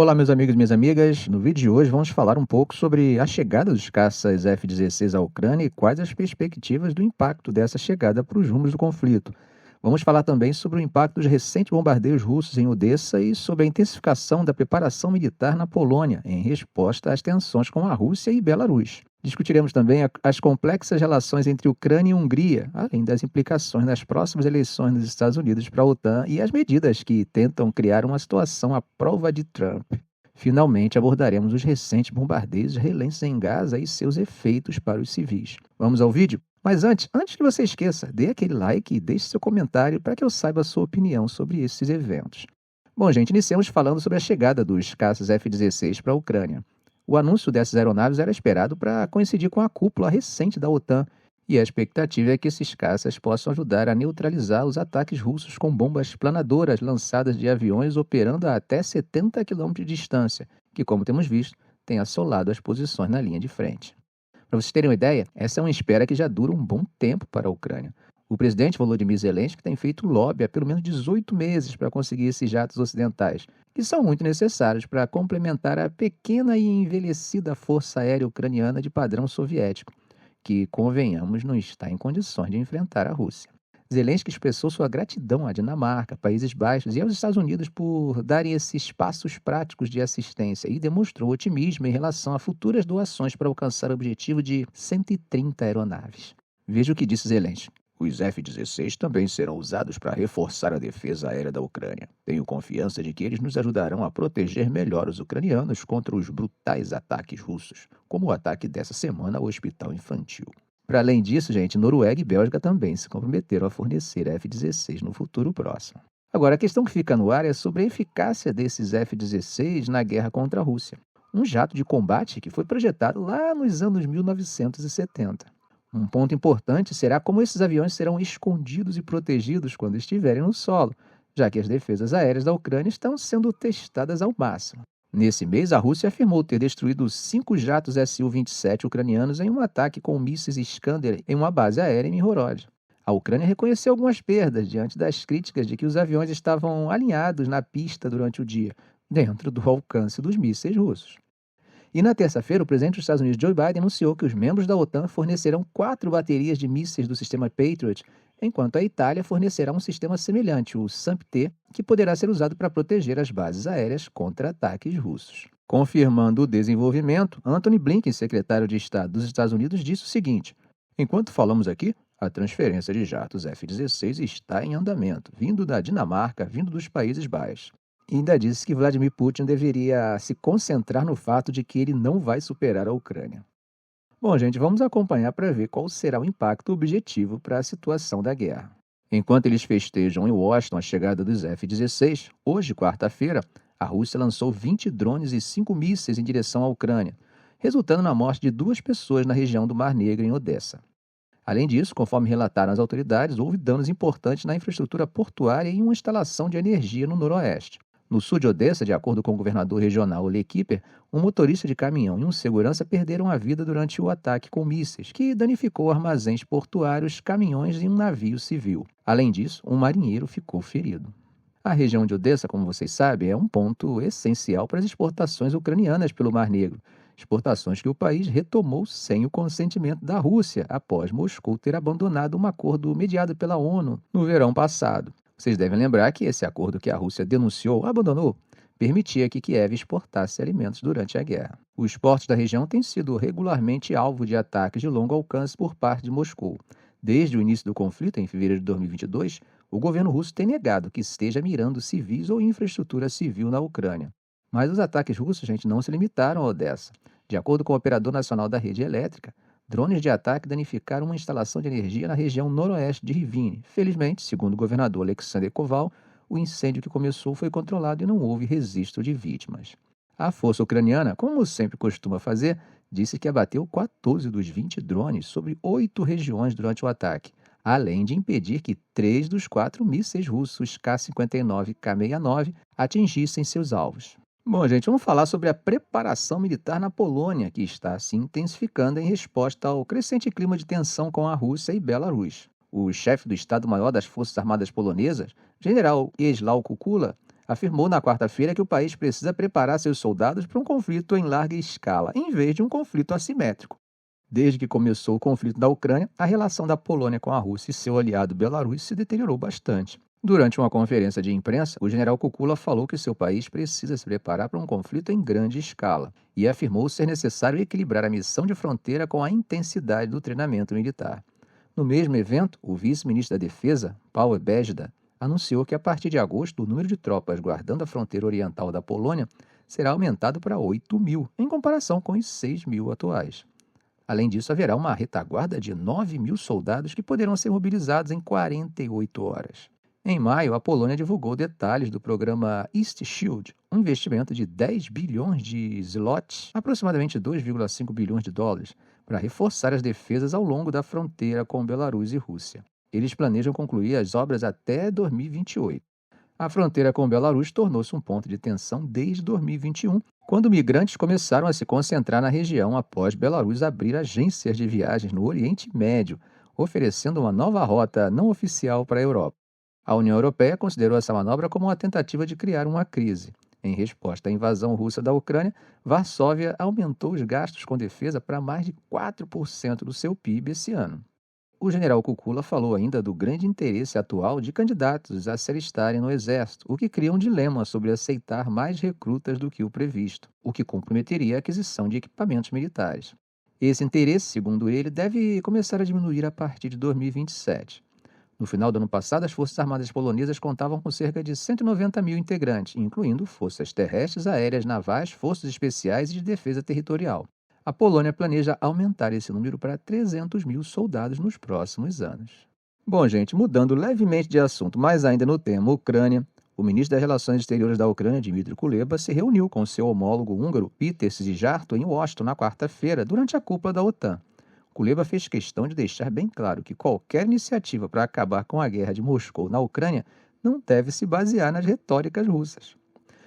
Olá, meus amigos e minhas amigas. No vídeo de hoje vamos falar um pouco sobre a chegada dos caças F-16 à Ucrânia e quais as perspectivas do impacto dessa chegada para os rumos do conflito. Vamos falar também sobre o impacto dos recentes bombardeios russos em Odessa e sobre a intensificação da preparação militar na Polônia em resposta às tensões com a Rússia e Belarus. Discutiremos também as complexas relações entre Ucrânia e Hungria, além das implicações nas próximas eleições nos Estados Unidos para a OTAN e as medidas que tentam criar uma situação à prova de Trump. Finalmente, abordaremos os recentes bombardeios israelenses em Gaza e seus efeitos para os civis. Vamos ao vídeo? Mas antes que você esqueça, dê aquele like e deixe seu comentário para que eu saiba a sua opinião sobre esses eventos. Bom, gente, iniciamos falando sobre a chegada dos caças F-16 para a Ucrânia. O anúncio dessas aeronaves era esperado para coincidir com a cúpula recente da OTAN, e a expectativa é que esses caças possam ajudar a neutralizar os ataques russos com bombas planadoras lançadas de aviões operando a até 70 km de distância, que, como temos visto, tem assolado as posições na linha de frente. Para vocês terem uma ideia, essa é uma espera que já dura um bom tempo para a Ucrânia. O presidente Volodymyr Zelensky tem feito lobby há pelo menos 18 meses para conseguir esses jatos ocidentais, que são muito necessários para complementar a pequena e envelhecida força aérea ucraniana de padrão soviético, que, convenhamos, não está em condições de enfrentar a Rússia. Zelensky expressou sua gratidão à Dinamarca, Países Baixos e aos Estados Unidos por darem esses passos práticos de assistência e demonstrou otimismo em relação a futuras doações para alcançar o objetivo de 130 aeronaves. Veja o que disse Zelensky. Os F-16 também serão usados para reforçar a defesa aérea da Ucrânia. Tenho confiança de que eles nos ajudarão a proteger melhor os ucranianos contra os brutais ataques russos, como o ataque dessa semana ao hospital infantil. Para além disso, gente, Noruega e Bélgica também se comprometeram a fornecer F-16 no futuro próximo. Agora, a questão que fica no ar é sobre a eficácia desses F-16 na guerra contra a Rússia. Um jato de combate que foi projetado lá nos anos 1970. Um ponto importante será como esses aviões serão escondidos e protegidos quando estiverem no solo, já que as defesas aéreas da Ucrânia estão sendo testadas ao máximo. Nesse mês, a Rússia afirmou ter destruído 5 jatos Su-27 ucranianos em um ataque com mísseis Iskander em uma base aérea em Mihorod. A Ucrânia reconheceu algumas perdas diante das críticas de que os aviões estavam alinhados na pista durante o dia, dentro do alcance dos mísseis russos. E na terça-feira, o presidente dos Estados Unidos, Joe Biden, anunciou que os membros da OTAN fornecerão 4 baterias de mísseis do sistema Patriot, enquanto a Itália fornecerá um sistema semelhante, o SAMP-T, que poderá ser usado para proteger as bases aéreas contra ataques russos. Confirmando o desenvolvimento, Antony Blinken, secretário de Estado dos Estados Unidos, disse o seguinte: enquanto falamos aqui, a transferência de jatos F-16 está em andamento, vindo da Dinamarca, vindo dos Países Baixos. E ainda disse que Vladimir Putin deveria se concentrar no fato de que ele não vai superar a Ucrânia. Bom, gente, vamos acompanhar para ver qual será o impacto objetivo para a situação da guerra. Enquanto eles festejam em Washington a chegada dos F-16, hoje, quarta-feira, a Rússia lançou 20 drones e 5 mísseis em direção à Ucrânia, resultando na morte de 2 pessoas na região do Mar Negro, em Odessa. Além disso, conforme relataram as autoridades, houve danos importantes na infraestrutura portuária e uma instalação de energia no noroeste. No sul de Odessa, de acordo com o governador regional Ole Kieper, um motorista de caminhão e um segurança perderam a vida durante o ataque com mísseis, que danificou armazéns portuários, caminhões e um navio civil. Além disso, um marinheiro ficou ferido. A região de Odessa, como vocês sabem, é um ponto essencial para as exportações ucranianas pelo Mar Negro, exportações que o país retomou sem o consentimento da Rússia, após Moscou ter abandonado um acordo mediado pela ONU no verão passado. Vocês devem lembrar que esse acordo que a Rússia abandonou, permitia que Kiev exportasse alimentos durante a guerra. Os portos da região têm sido regularmente alvo de ataques de longo alcance por parte de Moscou. Desde o início do conflito, em fevereiro de 2022, o governo russo tem negado que esteja mirando civis ou infraestrutura civil na Ucrânia. Mas os ataques russos, gente, não se limitaram a Odessa. De acordo com o operador nacional da rede elétrica, drones de ataque danificaram uma instalação de energia na região noroeste de Rivne. Felizmente, segundo o governador Alexander Koval, o incêndio que começou foi controlado e não houve registro de vítimas. A força ucraniana, como sempre costuma fazer, disse que abateu 14 dos 20 drones sobre 8 regiões durante o ataque, além de impedir que 3 dos 4 mísseis russos K-59 e K-69 atingissem seus alvos. Bom, gente, vamos falar sobre a preparação militar na Polônia, que está se intensificando em resposta ao crescente clima de tensão com a Rússia e Belarus. O chefe do Estado-Maior das Forças Armadas Polonesas, general Wiesław Kukula, afirmou na quarta-feira que o país precisa preparar seus soldados para um conflito em larga escala, em vez de um conflito assimétrico. Desde que começou o conflito da Ucrânia, a relação da Polônia com a Rússia e seu aliado Belarus se deteriorou bastante. Durante uma conferência de imprensa, o general Kukula falou que seu país precisa se preparar para um conflito em grande escala e afirmou ser necessário equilibrar a missão de fronteira com a intensidade do treinamento militar. No mesmo evento, o vice-ministro da Defesa, Paweł Bezda, anunciou que a partir de agosto o número de tropas guardando a fronteira oriental da Polônia será aumentado para 8.000, em comparação com os 6.000 atuais. Além disso, haverá uma retaguarda de 9.000 soldados que poderão ser mobilizados em 48 horas. Em maio, a Polônia divulgou detalhes do programa East Shield, um investimento de 10 bilhões de zloty, aproximadamente 2,5 bilhões de dólares, para reforçar as defesas ao longo da fronteira com Belarus e Rússia. Eles planejam concluir as obras até 2028. A fronteira com Belarus tornou-se um ponto de tensão desde 2021, quando migrantes começaram a se concentrar na região após Belarus abrir agências de viagens no Oriente Médio, oferecendo uma nova rota não oficial para a Europa. A União Europeia considerou essa manobra como uma tentativa de criar uma crise. Em resposta à invasão russa da Ucrânia, Varsóvia aumentou os gastos com defesa para mais de 4% do seu PIB esse ano. O general Kukula falou ainda do grande interesse atual de candidatos a se alistarem no exército, o que cria um dilema sobre aceitar mais recrutas do que o previsto, o que comprometeria a aquisição de equipamentos militares. Esse interesse, segundo ele, deve começar a diminuir a partir de 2027. No final do ano passado, as Forças Armadas polonesas contavam com cerca de 190.000 integrantes, incluindo forças terrestres, aéreas, navais, forças especiais e de defesa territorial. A Polônia planeja aumentar esse número para 300.000 soldados nos próximos anos. Bom, gente, mudando levemente de assunto, mas ainda no tema Ucrânia, o ministro das Relações Exteriores da Ucrânia, Dmytro Kuleba, se reuniu com seu homólogo húngaro, Péter Szijjártó, em Washington na quarta-feira, durante a cúpula da OTAN. Kuleba fez questão de deixar bem claro que qualquer iniciativa para acabar com a guerra de Moscou na Ucrânia não deve se basear nas retóricas russas.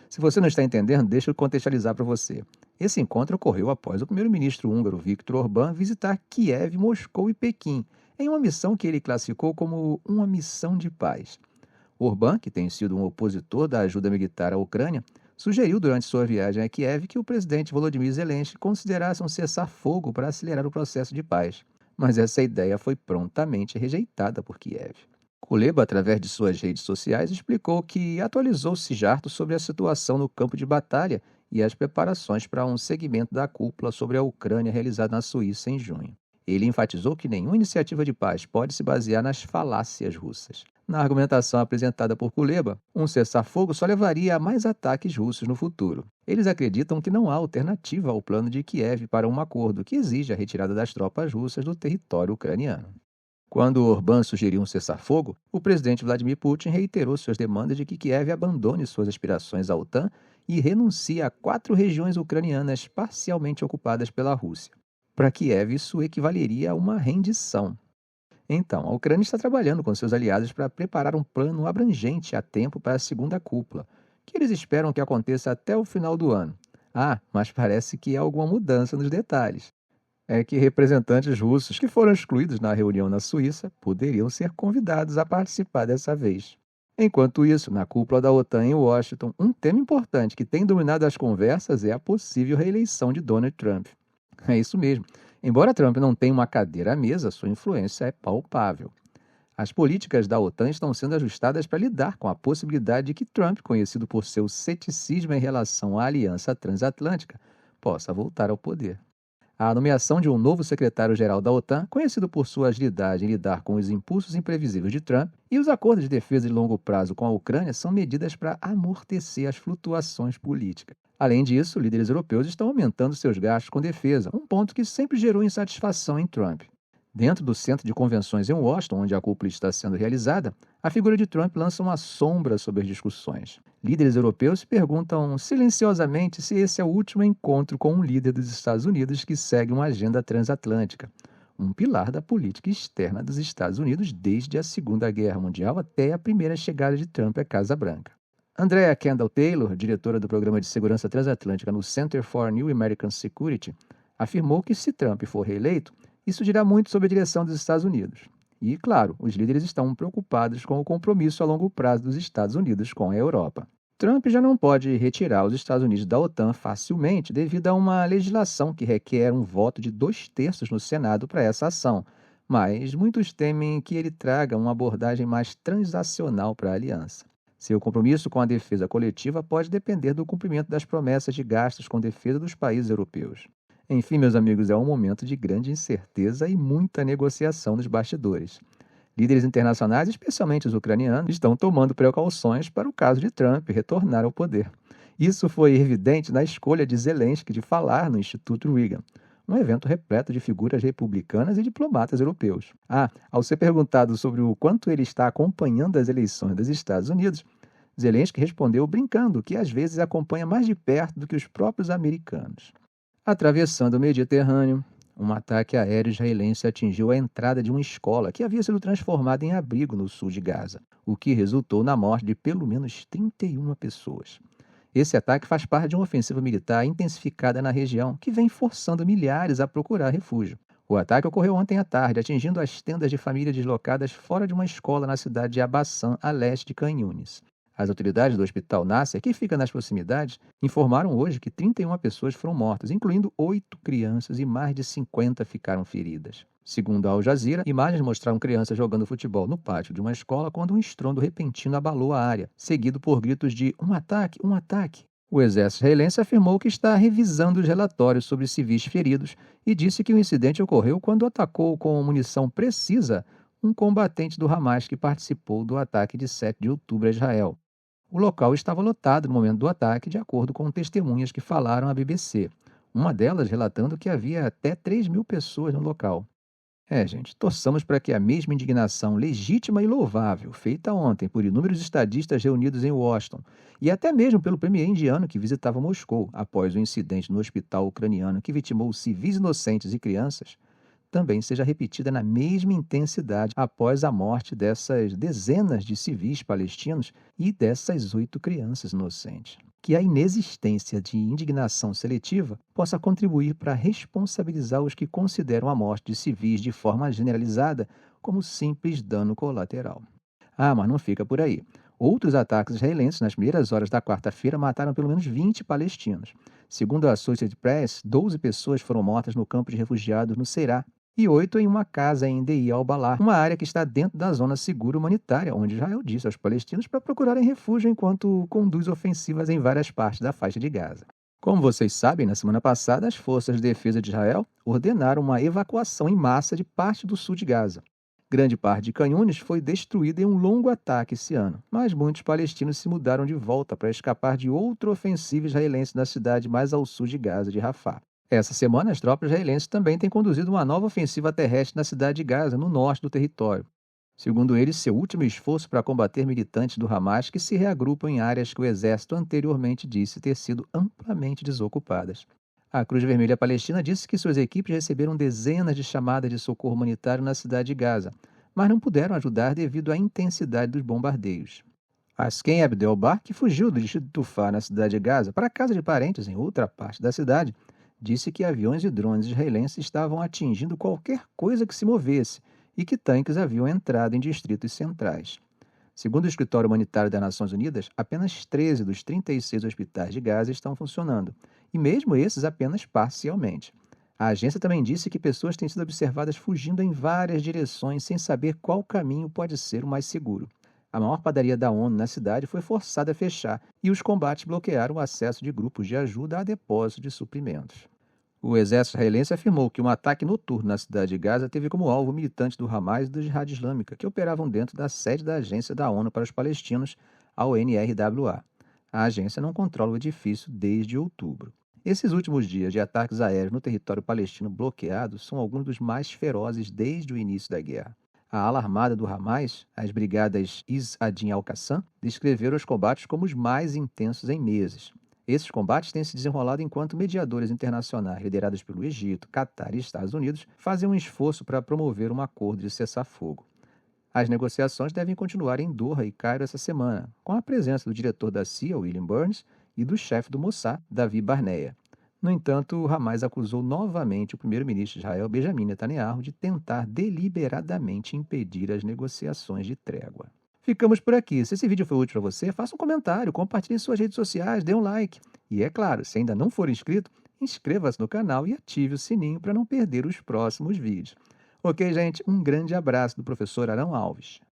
Se você não está entendendo, deixa eu contextualizar para você. Esse encontro ocorreu após o primeiro-ministro húngaro Viktor Orbán visitar Kiev, Moscou e Pequim, em uma missão que ele classificou como uma missão de paz. Orbán, que tem sido um opositor da ajuda militar à Ucrânia, sugeriu durante sua viagem a Kiev que o presidente Volodymyr Zelensky considerasse um cessar-fogo para acelerar o processo de paz. Mas essa ideia foi prontamente rejeitada por Kiev. Kuleba, através de suas redes sociais, explicou que atualizou Szijjártó sobre a situação no campo de batalha e as preparações para um segmento da cúpula sobre a Ucrânia realizada na Suíça em junho. Ele enfatizou que nenhuma iniciativa de paz pode se basear nas falácias russas. Na argumentação apresentada por Kuleba, um cessar-fogo só levaria a mais ataques russos no futuro. Eles acreditam que não há alternativa ao plano de Kiev para um acordo que exige a retirada das tropas russas do território ucraniano. Quando Orbán sugeriu um cessar-fogo, o presidente Vladimir Putin reiterou suas demandas de que Kiev abandone suas aspirações à OTAN e renuncie a 4 regiões ucranianas parcialmente ocupadas pela Rússia. Para Kiev, isso equivaleria a uma rendição. Então, a Ucrânia está trabalhando com seus aliados para preparar um plano abrangente a tempo para a segunda cúpula, que eles esperam que aconteça até o final do ano. Mas parece que há alguma mudança nos detalhes. É que representantes russos que foram excluídos na reunião na Suíça poderiam ser convidados a participar dessa vez. Enquanto isso, na cúpula da OTAN em Washington, um tema importante que tem dominado as conversas é a possível reeleição de Donald Trump. É isso mesmo. Embora Trump não tenha uma cadeira à mesa, sua influência é palpável. As políticas da OTAN estão sendo ajustadas para lidar com a possibilidade de que Trump, conhecido por seu ceticismo em relação à aliança transatlântica, possa voltar ao poder. A nomeação de um novo secretário-geral da OTAN, conhecido por sua agilidade em lidar com os impulsos imprevisíveis de Trump, e os acordos de defesa de longo prazo com a Ucrânia são medidas para amortecer as flutuações políticas. Além disso, líderes europeus estão aumentando seus gastos com defesa, um ponto que sempre gerou insatisfação em Trump. Dentro do Centro de Convenções em Washington, onde a cúpula está sendo realizada, a figura de Trump lança uma sombra sobre as discussões. Líderes europeus se perguntam silenciosamente se esse é o último encontro com um líder dos Estados Unidos que segue uma agenda transatlântica, um pilar da política externa dos Estados Unidos desde a Segunda Guerra Mundial até a primeira chegada de Trump à Casa Branca. Andrea Kendall-Taylor, diretora do Programa de Segurança Transatlântica no Center for New American Security, afirmou que se Trump for reeleito, isso dirá muito sobre a direção dos Estados Unidos. E, claro, os líderes estão preocupados com o compromisso a longo prazo dos Estados Unidos com a Europa. Trump já não pode retirar os Estados Unidos da OTAN facilmente devido a uma legislação que requer um voto de 2/3 no Senado para essa ação, mas muitos temem que ele traga uma abordagem mais transacional para a aliança. Seu compromisso com a defesa coletiva pode depender do cumprimento das promessas de gastos com defesa dos países europeus. Enfim, meus amigos, é um momento de grande incerteza e muita negociação nos bastidores. Líderes internacionais, especialmente os ucranianos, estão tomando precauções para o caso de Trump retornar ao poder. Isso foi evidente na escolha de Zelensky de falar no Instituto Reagan, um evento repleto de figuras republicanas e diplomatas europeus. Ao ser perguntado sobre o quanto ele está acompanhando as eleições dos Estados Unidos, Zelensky respondeu brincando que às vezes acompanha mais de perto do que os próprios americanos. Atravessando o Mediterrâneo, um ataque aéreo israelense atingiu a entrada de uma escola que havia sido transformada em abrigo no sul de Gaza, o que resultou na morte de pelo menos 31 pessoas. Esse ataque faz parte de uma ofensiva militar intensificada na região, que vem forçando milhares a procurar refúgio. O ataque ocorreu ontem à tarde, atingindo as tendas de famílias deslocadas fora de uma escola na cidade de Abasan, a leste de Khan Yunis. As autoridades do Hospital Nasser, que fica nas proximidades, informaram hoje que 31 pessoas foram mortas, incluindo 8 crianças, e mais de 50 ficaram feridas. Segundo a Al Jazeera, imagens mostraram crianças jogando futebol no pátio de uma escola quando um estrondo repentino abalou a área, seguido por gritos de "um ataque, um ataque". O exército israelense afirmou que está revisando os relatórios sobre civis feridos e disse que o incidente ocorreu quando atacou com munição precisa um combatente do Hamas que participou do ataque de 7 de outubro a Israel. O local estava lotado no momento do ataque, de acordo com testemunhas que falaram à BBC, uma delas relatando que havia até 3.000 pessoas no local. Gente, torçamos para que a mesma indignação legítima e louvável, feita ontem por inúmeros estadistas reunidos em Washington, e até mesmo pelo premier indiano que visitava Moscou após o incidente no hospital ucraniano que vitimou civis inocentes e crianças, também seja repetida na mesma intensidade após a morte dessas dezenas de civis palestinos e dessas 8 crianças inocentes. Que a inexistência de indignação seletiva possa contribuir para responsabilizar os que consideram a morte de civis de forma generalizada como simples dano colateral. Mas não fica por aí. Outros ataques israelenses nas primeiras horas da quarta-feira mataram pelo menos 20 palestinos. Segundo a Associated Press, 12 pessoas foram mortas no campo de refugiados no Ceará e 8 em uma casa em Deir al-Balah, uma área que está dentro da zona segura humanitária, onde Israel disse aos palestinos para procurarem refúgio enquanto conduz ofensivas em várias partes da faixa de Gaza. Como vocês sabem, na semana passada, as forças de defesa de Israel ordenaram uma evacuação em massa de parte do sul de Gaza. Grande parte de Khan Yunis foi destruída em um longo ataque esse ano, mas muitos palestinos se mudaram de volta para escapar de outra ofensiva israelense na cidade mais ao sul de Gaza, de Rafah. Essa semana, as tropas israelenses também têm conduzido uma nova ofensiva terrestre na cidade de Gaza, no norte do território. Segundo eles, seu último esforço para combater militantes do Hamas que se reagrupam em áreas que o exército anteriormente disse ter sido amplamente desocupadas. A Cruz Vermelha Palestina disse que suas equipes receberam dezenas de chamadas de socorro humanitário na cidade de Gaza, mas não puderam ajudar devido à intensidade dos bombardeios. Asken Abdelbar, que fugiu do distrito de Tufá, na cidade de Gaza, para a casa de parentes em outra parte da cidade, disse que aviões e drones israelenses estavam atingindo qualquer coisa que se movesse e que tanques haviam entrado em distritos centrais. Segundo o Escritório Humanitário das Nações Unidas, apenas 13 dos 36 hospitais de Gaza estão funcionando, e mesmo esses apenas parcialmente. A agência também disse que pessoas têm sido observadas fugindo em várias direções sem saber qual caminho pode ser o mais seguro. A maior padaria da ONU na cidade foi forçada a fechar e os combates bloquearam o acesso de grupos de ajuda a depósitos de suprimentos. O exército israelense afirmou que um ataque noturno na cidade de Gaza teve como alvo militantes do Hamas e da Jihad Islâmica, que operavam dentro da sede da Agência da ONU para os Palestinos, a UNRWA. A agência não controla o edifício desde outubro. Esses últimos dias de ataques aéreos no território palestino bloqueado são alguns dos mais ferozes desde o início da guerra. A ala armada do Hamas, as brigadas Izz ad-Din al-Qassam, descreveram os combates como os mais intensos em meses. Esses combates têm se desenrolado enquanto mediadores internacionais, liderados pelo Egito, Catar e Estados Unidos, fazem um esforço para promover um acordo de cessar-fogo. As negociações devem continuar em Doha e Cairo essa semana, com a presença do diretor da CIA, William Burns, e do chefe do Mossad, Davi Barnea. No entanto, o Hamas acusou novamente o primeiro-ministro de Israel, Benjamin Netanyahu, de tentar deliberadamente impedir as negociações de trégua. Ficamos por aqui. Se esse vídeo foi útil para você, faça um comentário, compartilhe em suas redes sociais, dê um like. E é claro, se ainda não for inscrito, inscreva-se no canal e ative o sininho para não perder os próximos vídeos. Ok, gente? Um grande abraço do professor Arão Alves.